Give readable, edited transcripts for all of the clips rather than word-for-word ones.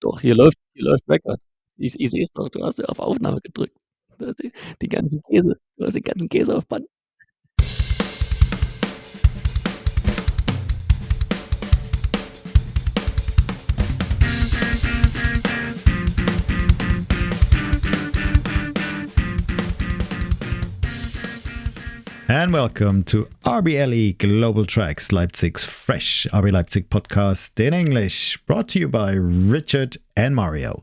Doch, hier läuft Record. Ich sehe es doch, du hast ja auf Aufnahme gedrückt. Du hast den ganzen Käse du hast den ganzen Käse auf Band. And welcome to RBLE Global Tracks, Leipzig's fresh RB Leipzig podcast in English, brought to you by Richard and Mario.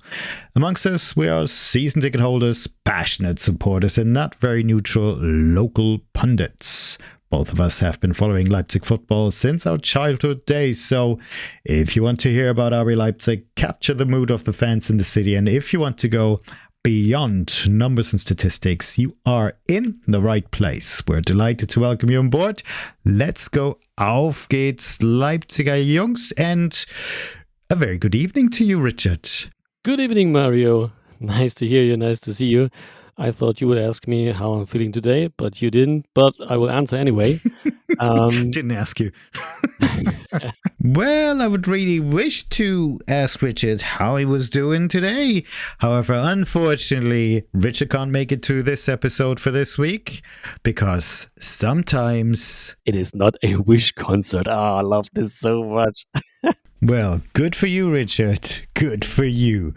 Amongst us, we are season ticket holders, passionate supporters, and not very neutral local pundits. Both of us have been following Leipzig football since our childhood days, so if you want to hear about RB Leipzig, capture the mood of the fans in the city, and if you want to go beyond numbers and statistics, you are in the right place. We're delighted to welcome you on board. Let's go. Auf geht's, Leipziger Jungs, and a very good evening to you, Richard. Good evening, Mario. Nice to hear you, nice to see you. I thought you would ask me how I'm feeling today, but you didn't, but I will answer anyway. Didn't ask you. Well, I would really wish to ask Richard how he was doing today. However, unfortunately, Richard can't make it to this episode for this week because sometimes It is not a Wish concert. I love this so much. Well, good for you, Richard. Good for you.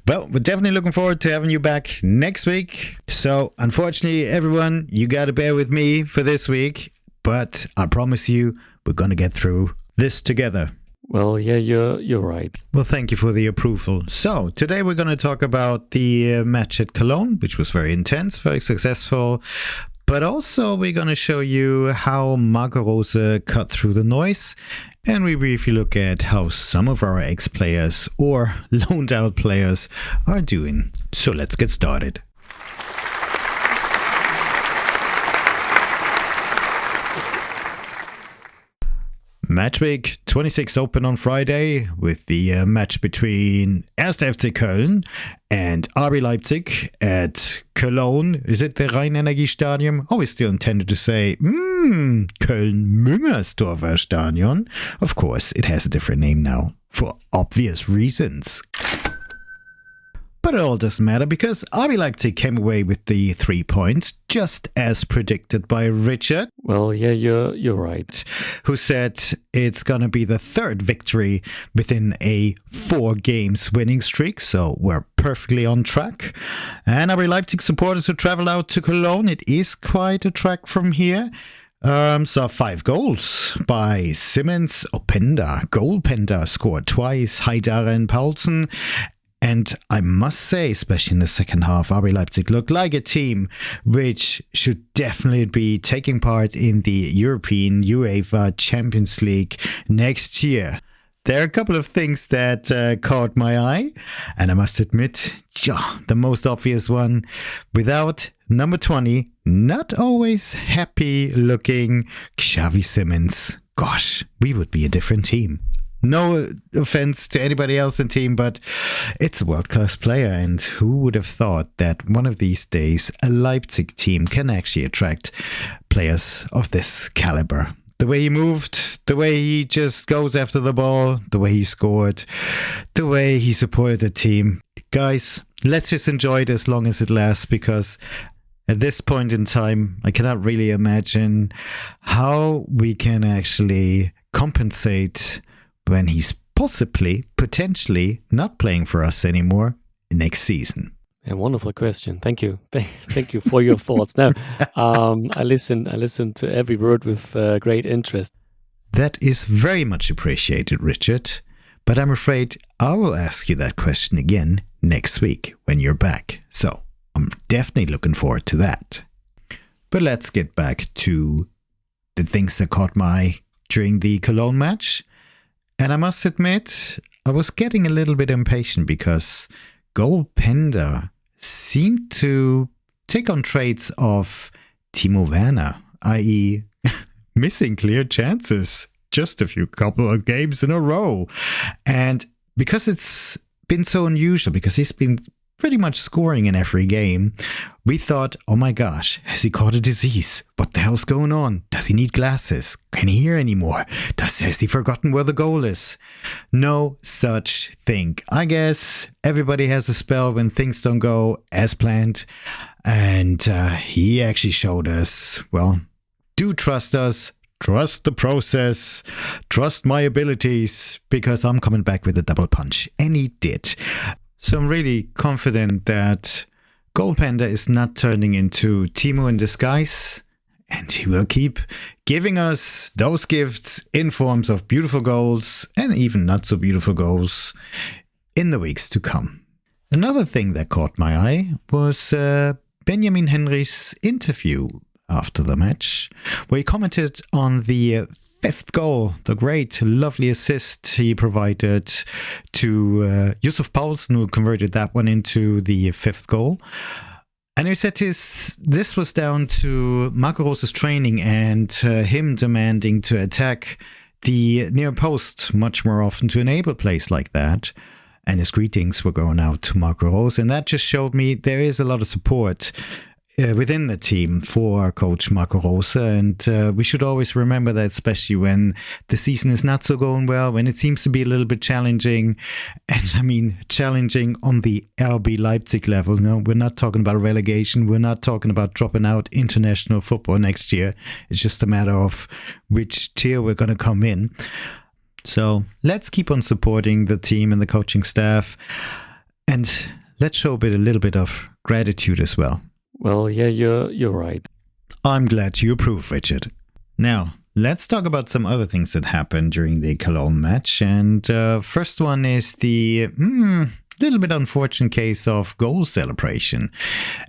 Well, we're definitely looking forward to having you back next week. So, unfortunately, everyone, you got to bear with me for this week. But I promise you, we're going to get through this together. Well, yeah, you're right. Well, thank you for the approval. So, today we're going to talk about the match at Cologne, which was very intense, very successful. But also, we're going to show you how Marco Rose cut through the noise. And we briefly look at how some of our ex-players or loaned out players are doing. So let's get started. Match week 26 open on Friday with the match between 1. FC Köln and RB Leipzig at Cologne. Is it the Rhein-Energie-Stadion? Oh, we still intended to say Köln-Müngersdorfer Stadion. Of course, it has a different name now for obvious reasons. But it all doesn't matter because RB Leipzig came away with the 3 points, just as predicted by Richard. Well, yeah, you're right. Who said it's going to be the third victory within a 4 games winning streak. So we're perfectly on track. And RB Leipzig supporters who travel out to Cologne, it is quite a trek from here. Saw 5 goals by Simmons. Openda, Goalpenda scored twice. Haidara and Paulsen. And I must say, especially in the second half, RB Leipzig looked like a team which should definitely be taking part in the European UEFA Champions League next year. There are a couple of things that caught my eye, and I must admit, the most obvious one, without number 20, not always happy looking Xavi Simmons. Gosh, we would be a different team. No offense to anybody else in the team, but it's a world-class player, and who would have thought that one of these days a Leipzig team can actually attract players of this caliber? The way he moved, the way he just goes after the ball, the way he scored, the way he supported the team. Guys, let's just enjoy it as long as it lasts, because at this point in time, I cannot really imagine how we can actually compensate when he's potentially not playing for us anymore next season. A wonderful question. Thank you. Thank you for your thoughts. Now, I listened to every word with great interest. That is very much appreciated, Richard. But I'm afraid I will ask you that question again next week when you're back. So I'm definitely looking forward to that. But let's get back to the things that caught my eye during the Cologne match. And I must admit, I was getting a little bit impatient because Goalpenda seemed to take on traits of Timo Werner, i.e. missing clear chances just a couple of games in a row. And because it's been so unusual, because he's been pretty much scoring in every game, we thought, oh my gosh, has he caught a disease? What the hell's going on? Does he need glasses? Can he hear anymore? Has he forgotten where the goal is? No such thing. I guess everybody has a spell when things don't go as planned. And he actually showed us, well, do trust us. Trust the process, trust my abilities, because I'm coming back with a double punch. And he did. So I'm really confident that Gold Panda is not turning into Timo in disguise, and he will keep giving us those gifts in forms of beautiful goals and even not so beautiful goals in the weeks to come. Another thing that caught my eye was Benjamin Henry's interview after the match, where he commented on the fifth goal, the great, lovely assist he provided to Yusuf Paulsen, who converted that one into the fifth goal. And he said this was down to Marco Rose's training and him demanding to attack the near post much more often to enable plays like that. And his greetings were going out to Marco Rose. And that just showed me there is a lot of support within the team for Coach Marco Rose, and we should always remember that, especially when the season is not so going well, when it seems to be a little bit challenging, and I mean challenging on the RB Leipzig level. No, we're not talking about relegation, we're not talking about dropping out international football next year. It's just a matter of which tier we're going to come in. So let's keep on supporting the team and the coaching staff, and let's show a little bit of gratitude as well. Well, yeah, you're right. I'm glad you approve, Richard. Now, let's talk about some other things that happened during the Cologne match. And first one is the little bit unfortunate case of goal celebration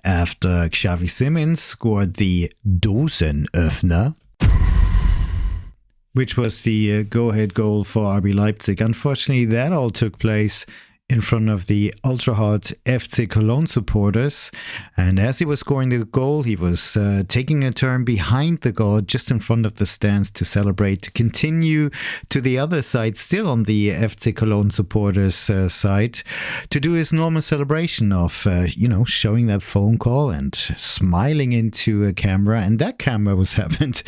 after Xavi Simons scored the Dosenöffner, which was the go-ahead goal for RB Leipzig. Unfortunately, that all took place in front of the ultra-hard FC Cologne supporters. And as he was scoring the goal, he was taking a turn behind the goal, just in front of the stands to celebrate, to continue to the other side, still on the FC Cologne supporters' side, to do his normal celebration of, showing that phone call and smiling into a camera. And that camera was happened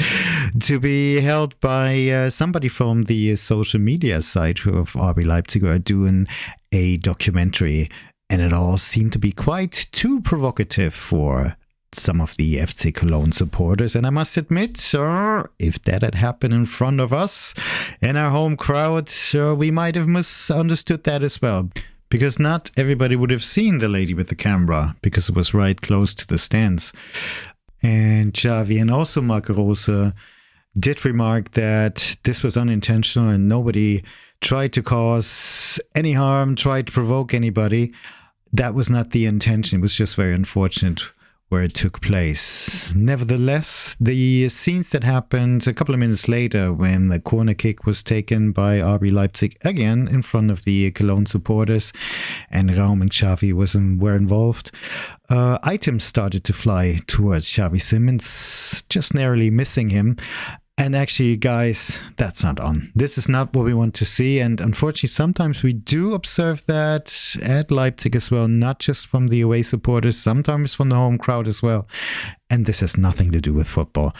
to be held by somebody from the social media side of RB Leipzig, who are doing a documentary, and it all seemed to be quite too provocative for some of the FC Cologne supporters. And I must admit, if that had happened in front of us in our home crowd, we might have misunderstood that as well, because not everybody would have seen the lady with the camera, because it was right close to the stands. And Xavi and also Marco Rose did remark that this was unintentional and nobody tried to cause any harm, tried to provoke anybody. That was not the intention. It was just very unfortunate where it took place. Nevertheless, the scenes that happened a couple of minutes later when the corner kick was taken by RB Leipzig, again in front of the Cologne supporters, and Raum and Xavi were involved, items started to fly towards Xavi Simons, just narrowly missing him. And actually, guys, that's not on. This is not what we want to see. And unfortunately, sometimes we do observe that at Leipzig as well, not just from the away supporters, sometimes from the home crowd as well. And this has nothing to do with football.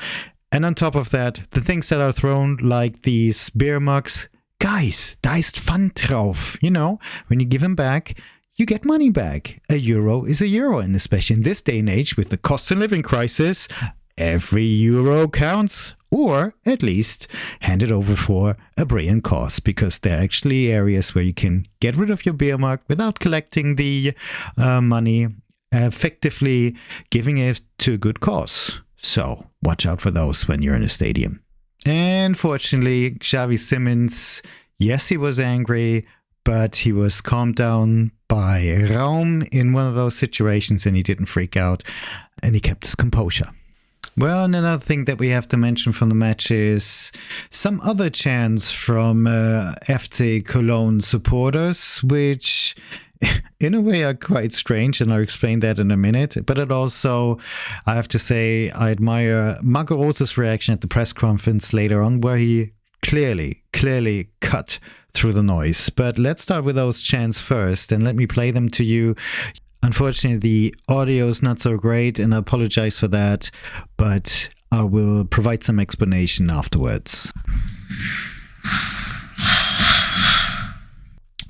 And on top of that, the things that are thrown, like these beer mugs, guys, da ist Pfand drauf. You know, when you give them back, you get money back. A euro is a euro. And especially in this day and age with the cost of living crisis, every euro counts. Or at least hand it over for a brilliant cause, because there are actually areas where you can get rid of your beer mug without collecting the money, effectively giving it to a good cause. So watch out for those when you're in a stadium. And fortunately, Xavi Simons, yes, he was angry, but he was calmed down by Raum in one of those situations, and he didn't freak out, and he kept his composure. Well, and another thing that we have to mention from the match is some other chants from FC Cologne supporters, which in a way are quite strange, and I'll explain that in a minute. But it also, I have to say, I admire Marco Rose's reaction at the press conference later on, where he clearly cut through the noise. But let's start with those chants first, and let me play them to you. Unfortunately, the audio is not so great, and I apologize for that, but I will provide some explanation afterwards.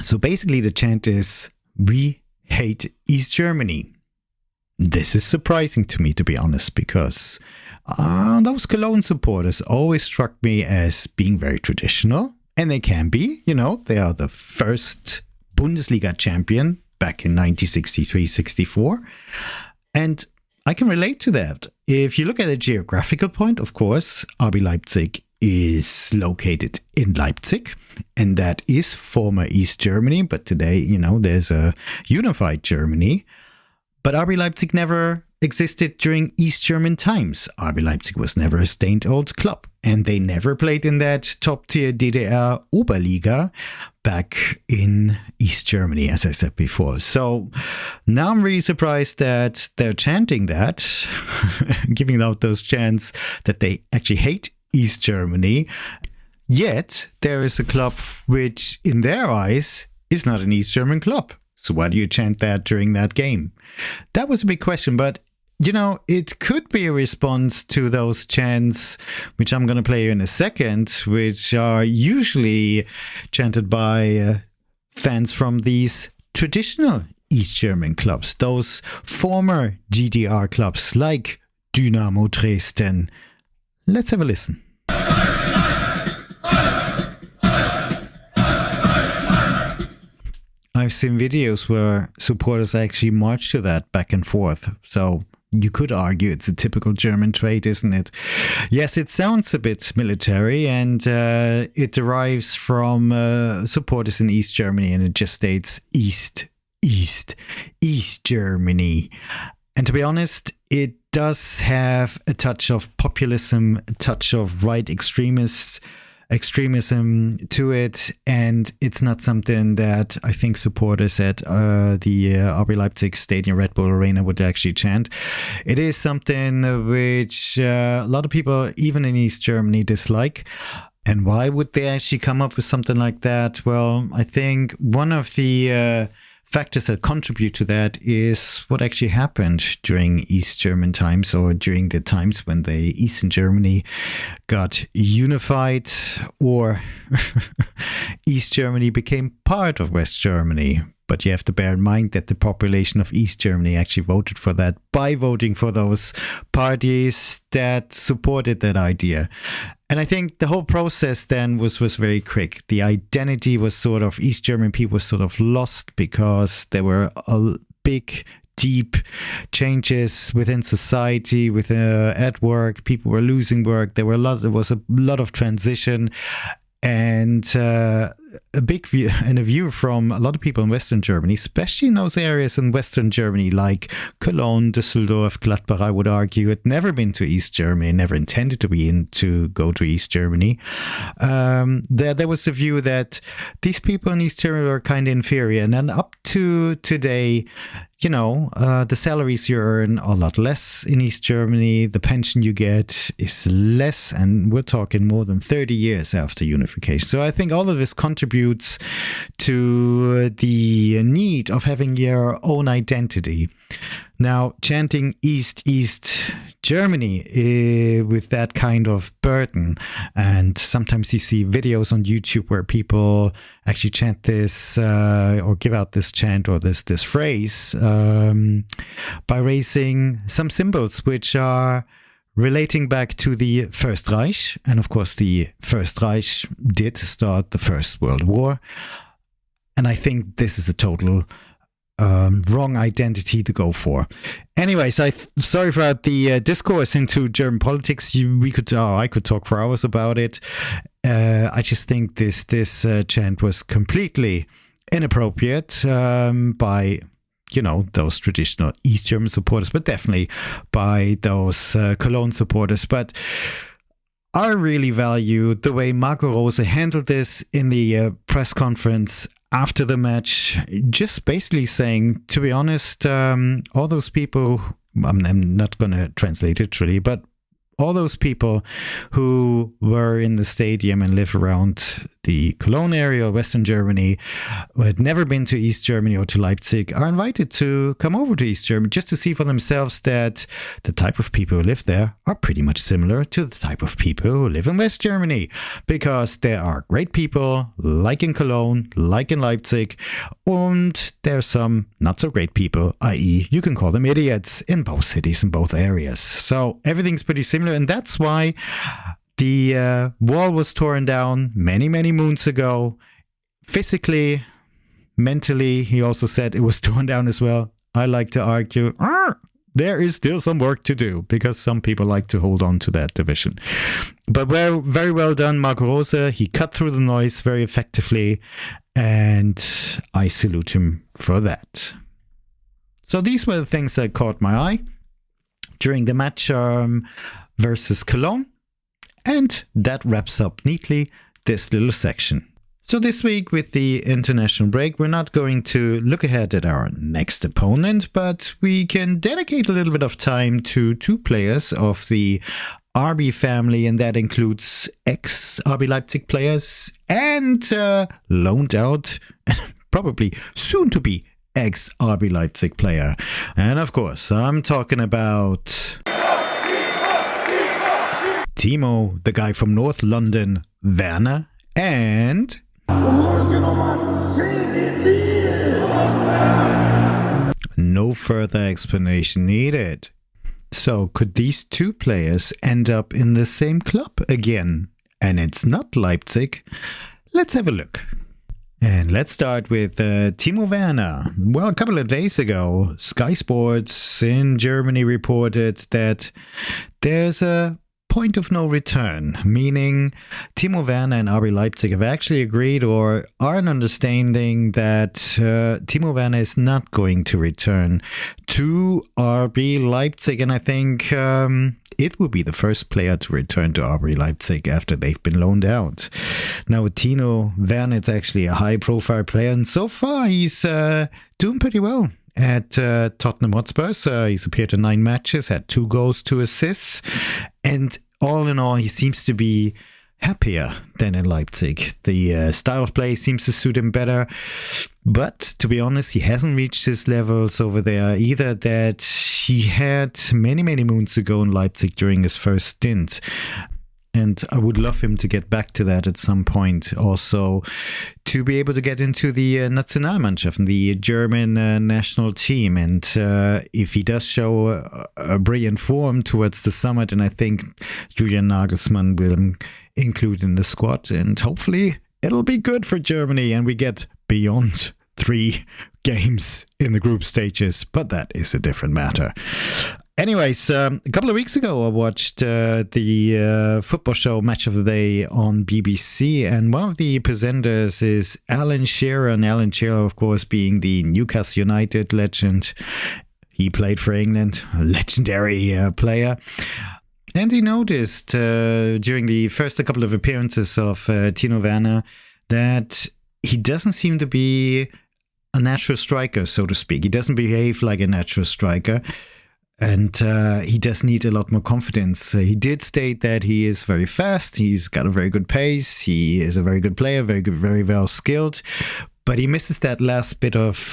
So basically, the chant is, "We hate East Germany." This is surprising to me, to be honest, because those Cologne supporters always struck me as being very traditional, and they can be. They are the first Bundesliga champion back in 1963-64, and I can relate to that. If you look at a geographical point, of course, RB Leipzig is located in Leipzig, and that is former East Germany, but today, there's a unified Germany. But RB Leipzig never existed during East German times. RB Leipzig was never a stained old club, and they never played in that top-tier DDR Oberliga back in East Germany, as I said before. So now I'm really surprised that they're chanting that, giving out those chants that they actually hate East Germany. Yet there is a club which, in their eyes, is not an East German club. So why do you chant that during that game? That was a big question, but it could be a response to those chants, which I'm going to play in a second, which are usually chanted by fans from these traditional East German clubs, those former GDR clubs like Dynamo Dresden. Let's have a listen. I've seen videos where supporters actually march to that back and forth. So you could argue it's a typical German trait, isn't it? Yes, it sounds a bit military, and it derives from supporters in East Germany, and it just states East Germany. And to be honest, it does have a touch of populism, a touch of right extremism to it, and it's not something that I think supporters at the RB Leipzig Stadium, Red Bull Arena, would actually chant. It is something which a lot of people, even in East Germany, dislike. And why would they actually come up with something like that? Well, I think one of the factors that contribute to that is what actually happened during East German times, or during the times when the Eastern Germany got unified, or East Germany became part of West Germany. But you have to bear in mind that the population of East Germany actually voted for that by voting for those parties that supported that idea. And I think the whole process then was very quick. The identity was sort of, East German people were sort of lost because there were big, deep changes within society, at work. People were losing work. There was a lot of transition. And a big view, and a view from a lot of people in Western Germany, especially in those areas in Western Germany like Cologne, Düsseldorf, Gladbach, I would argue, had never been to East Germany, never intended to go to East Germany. There was the view that these people in East Germany were kind of inferior. And then up to today, the salaries you earn are a lot less in East Germany. The pension you get is less, and we're talking more than 30 years after unification. So I think all of this contributes to the need of having your own identity. Now, chanting East Germany with that kind of burden, and sometimes you see videos on YouTube where people actually chant this or give out this chant or this phrase by raising some symbols which are relating back to the First Reich. And of course, the First Reich did start the First World War. And I think this is a total wrong identity to go for. Anyways, sorry for the discourse into German politics. I could talk for hours about it. I just think this chant was completely inappropriate by those traditional East German supporters, but definitely by those Cologne supporters. But I really value the way Marco Rose handled this in the press conference after the match, just basically saying, to be honest, all those people, I'm not going to translate it truly, but all those people who were in the stadium and live around the Cologne area or Western Germany, who had never been to East Germany or to Leipzig, are invited to come over to East Germany just to see for themselves that the type of people who live there are pretty much similar to the type of people who live in West Germany, because there are great people like in Cologne, like in Leipzig, and there's some not so great people, i.e. you can call them idiots, in both cities, in both areas. So everything's pretty similar, and that's why the wall was torn down many, many moons ago. Physically, mentally, he also said it was torn down as well. I like to argue, there is still some work to do, because some people like to hold on to that division. But very well done, Marco Rose. He cut through the noise very effectively, and I salute him for that. So these were the things that caught my eye during the match versus Cologne. And that wraps up neatly this little section. So this week, with the international break, we're not going to look ahead at our next opponent, but we can dedicate a little bit of time to two players of the RB family, and that includes ex-RB Leipzig players and loaned out, probably soon to be ex-RB Leipzig player. And of course, I'm talking about Timo, the guy from North London, Werner, and no further explanation needed. So could these two players end up in the same club again? And it's not Leipzig. Let's have a look. And let's start with Timo Werner. Well, a couple of days ago, Sky Sports in Germany reported that there's a point of no return, meaning Timo Werner and RB Leipzig have actually agreed or are an understanding that Timo Werner is not going to return to RB Leipzig. And I think it will be the first player to return to RB Leipzig after they've been loaned out. Now, with Timo Werner, it's actually a high-profile player, and so far he's doing pretty well at Tottenham Hotspurs. He's appeared in 9 matches, had 2 goals, 2 assists, and all in all, he seems to be happier than in Leipzig. The style of play seems to suit him better, but to be honest, he hasn't reached his levels over there either that he had many, many moons ago in Leipzig during his first stint. And I would love him to get back to that at some point. Also, to be able to get into the Nationalmannschaft, the German national team. And if he does show a brilliant form towards the summer, then I think Julian Nagelsmann will include in the squad. And hopefully it'll be good for Germany and we get beyond 3 games in the group stages. But that is a different matter. Anyways, a couple of weeks ago, I watched the football show Match of the Day on BBC, and one of the presenters is Alan Shearer, and Alan Shearer, of course, being the Newcastle United legend. He played for England, a legendary player. And he noticed during the first couple of appearances of Timo Werner that he doesn't seem to be a natural striker, so to speak. He doesn't behave like a natural striker. And he does need a lot more confidence. He did state that he is very fast. He's got a very good pace. He is a very good player, very good, very well skilled. But he misses that last bit of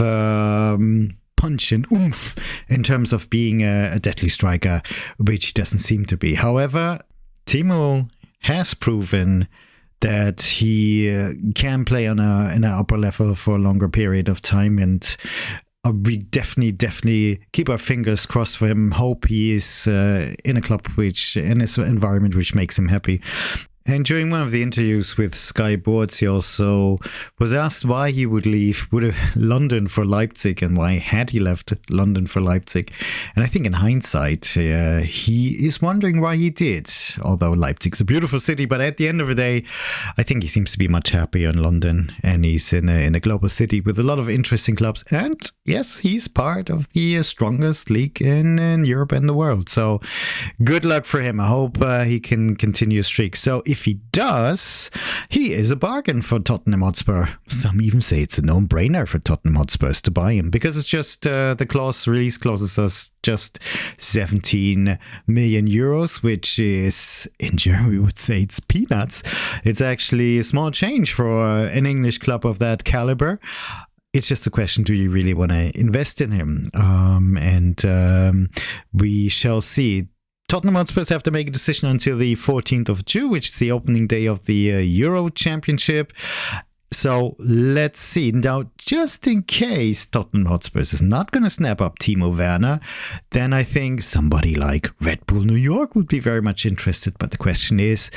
punch and oomph in terms of being a deadly striker, which he doesn't seem to be. However, Timo has proven that he can play on an upper level for a longer period of time, and we definitely keep our fingers crossed for him. Hope he is in a club in his environment which makes him happy. And during one of the interviews with Sky Sports, he also was asked why he would leave London for Leipzig and why had he left London for Leipzig. And I think in hindsight, he is wondering why he did. Although Leipzig's a beautiful city, but at the end of the day, I think he seems to be much happier in London. And he's in a global city with a lot of interesting clubs. And yes, he's part of the strongest league in Europe and the world. So good luck for him. I hope he can continue a streak. So if if he does, he is a bargain for Tottenham Hotspur. Some even say it's a no-brainer for Tottenham Hotspurs to buy him because it's just the release clauses us just 17 million euros, which is, in Germany we would say it's peanuts. It's actually a small change for an English club of that caliber. It's just a question, do you really want to invest in him? We shall see. Tottenham Hotspurs have to make a decision until the 14th of June, which is the opening day of the Euro Championship. So let's see. Now, just in case Tottenham Hotspurs is not going to snap up Timo Werner, then I think somebody like Red Bull New York would be very much interested. But the question is,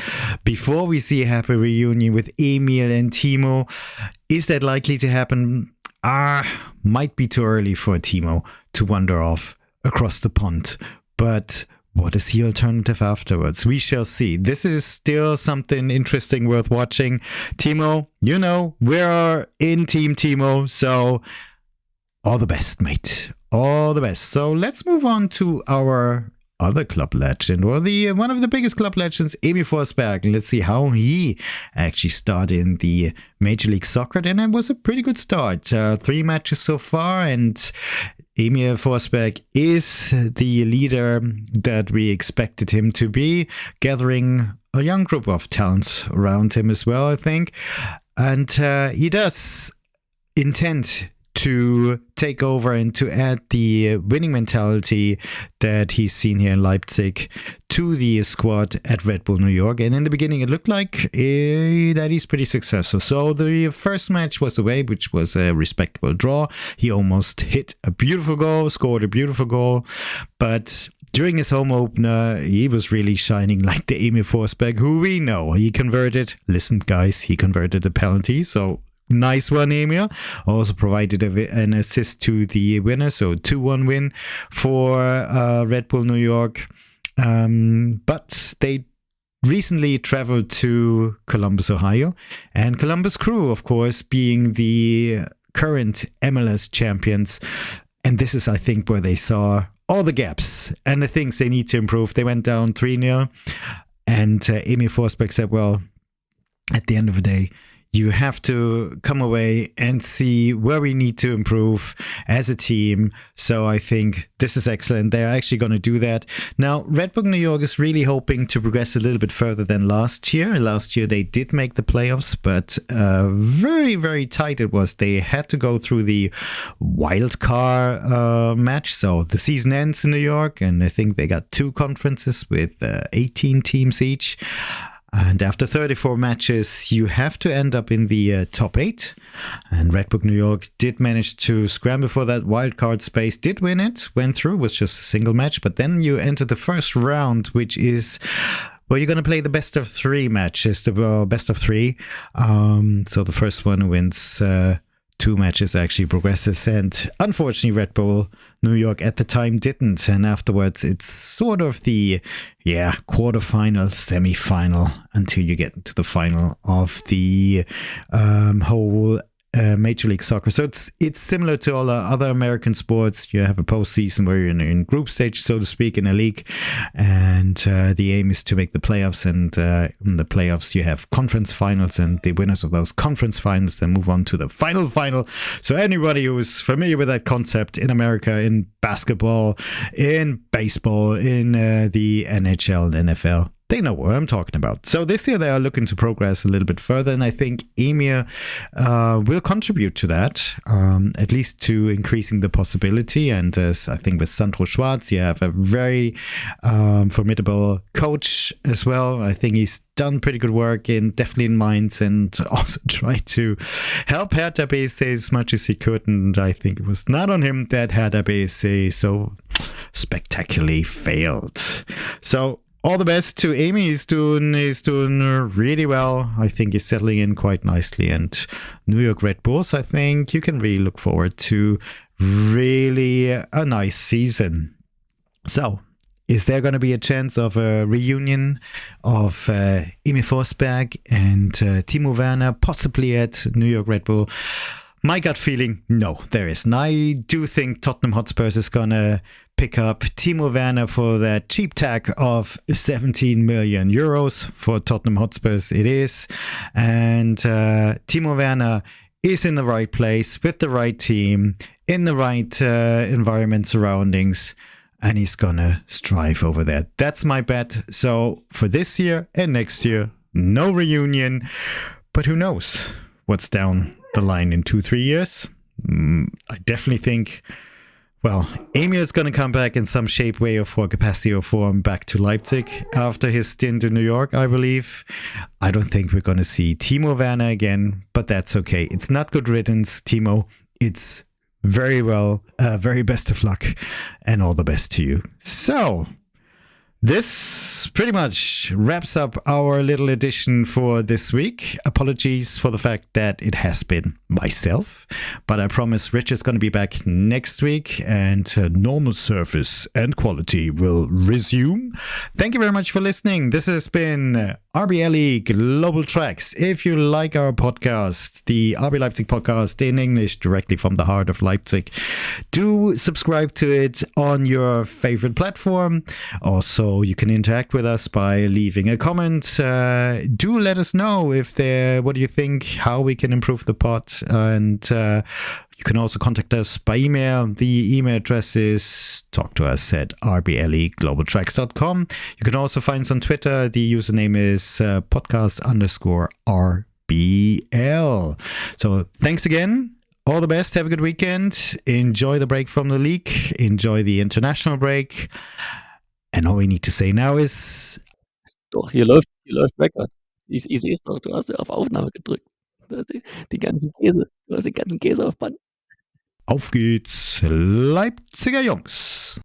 before we see a happy reunion with Emil and Timo, is that likely to happen? Might be too early for Timo to wander off across the pond. But what is the alternative afterwards? We shall see. This is still something interesting worth watching. Timo, we're in Team Timo, so all the best, mate. All the best. So let's move on to our other club legend, or one of the biggest club legends, Emil Forsberg. Let's see how he actually started in the Major League Soccer. And it was a pretty good start. 3 matches so far, and Emil Forsberg is the leader that we expected him to be, gathering a young group of talents around him as well, I think. And he does intend to take over and to add the winning mentality that he's seen here in Leipzig to the squad at Red Bull New York. And in the beginning, it looked like that he's pretty successful. So the first match was away, which was a respectable draw. He almost hit a beautiful goal, scored a beautiful goal. But during his home opener, he was really shining like the Emil Forsberg, who we know. He converted a penalty. So nice one, Emil. Also provided an assist to the winner, so 2-1 win for Red Bull New York. But they recently traveled to Columbus, Ohio, and Columbus Crew, of course, being the current MLS champions. And this is, I think, where they saw all the gaps and the things they need to improve. They went down 3-0, and Emil Forsberg said, well, at the end of the day, you have to come away and see where we need to improve as a team. So I think this is excellent. They're actually going to do that. Now, Red Bull New York is really hoping to progress a little bit further than last year. Last year, they did make the playoffs, but very, very tight it was. They had to go through the wild card match. So the season ends in New York, and I think they got 2 conferences with 18 teams each. And after 34 matches, you have to end up in the top 8. And Red Bull New York did manage to scramble for that wildcard space, did win it, went through, was just a single match. But then you enter the first round, which is, well, you're going to play the best of 3 matches, the best of 3. So the first one who wins 2 matches actually progresses, and unfortunately Red Bull New York at the time didn't, and afterwards it's sort of the quarterfinal, semi-final until you get to the final of the whole Major League Soccer. So it's similar to all the other American sports. You have a postseason where you're in group stage, so to speak, in a league, and the aim is to make the playoffs. And in the playoffs, you have conference finals, and the winners of those conference finals then move on to the final. So anybody who is familiar with that concept in America, in basketball, in baseball, in the NHL and NFL, they know what I'm talking about. So this year they are looking to progress a little bit further, and I think Emir will contribute to that, at least to increasing the possibility. And as I think with Sandro Schwarz, you have a very formidable coach as well. I think he's done pretty good work definitely in Mainz, and also tried to help Hertha BSC as much as he could. And I think it was not on him that Hertha BSC so spectacularly failed. So all the best to Amy. He's doing really well. I think he's settling in quite nicely. And New York Red Bulls, I think you can really look forward to really a nice season. So, is there going to be a chance of a reunion of Emil Forsberg and Timo Werner, possibly at New York Red Bull? My gut feeling, no, there isn't. I do think Tottenham Hotspurs is going to pick up Timo Werner for that cheap tag of 17 million euros for Tottenham Hotspurs. It is. And Timo Werner is in the right place with the right team, in the right environment surroundings, and he's gonna strive over there. That's my bet. So for this year and next year, no reunion, but who knows what's down the line in 2-3 years. I definitely think, well, Emil is going to come back in some shape, way, or capacity or form back to Leipzig after his stint in New York, I believe. I don't think we're going to see Timo Werner again, but that's okay. It's not good riddance, Timo. It's very well, very best of luck, and all the best to you. So, this pretty much wraps up our little edition for this week. Apologies for the fact that it has been myself, but I promise Rich is going to be back next week and normal service and quality will resume. Thank you very much for listening. This has been RBLE Global Tracks. If you like our podcast, the RB Leipzig podcast in English, directly from the heart of Leipzig, do subscribe to it on your favorite platform. Also, you can interact with us by leaving a comment. Do let us know what do you think, how we can improve the pod, and you can also contact us by email. The email address is talktous@rbleglobaltracks.com. You can also find us on Twitter. The username is podcast_RBL. So thanks again. All the best. Have a good weekend. Enjoy the break from the league. Enjoy the international break. And all we need to say now is... Doch, hier läuft Record. Ich sehe es doch, du hast ja auf Aufnahme gedrückt. Du hast den ganzen Käse auf Band. Auf geht's, Leipziger Jungs.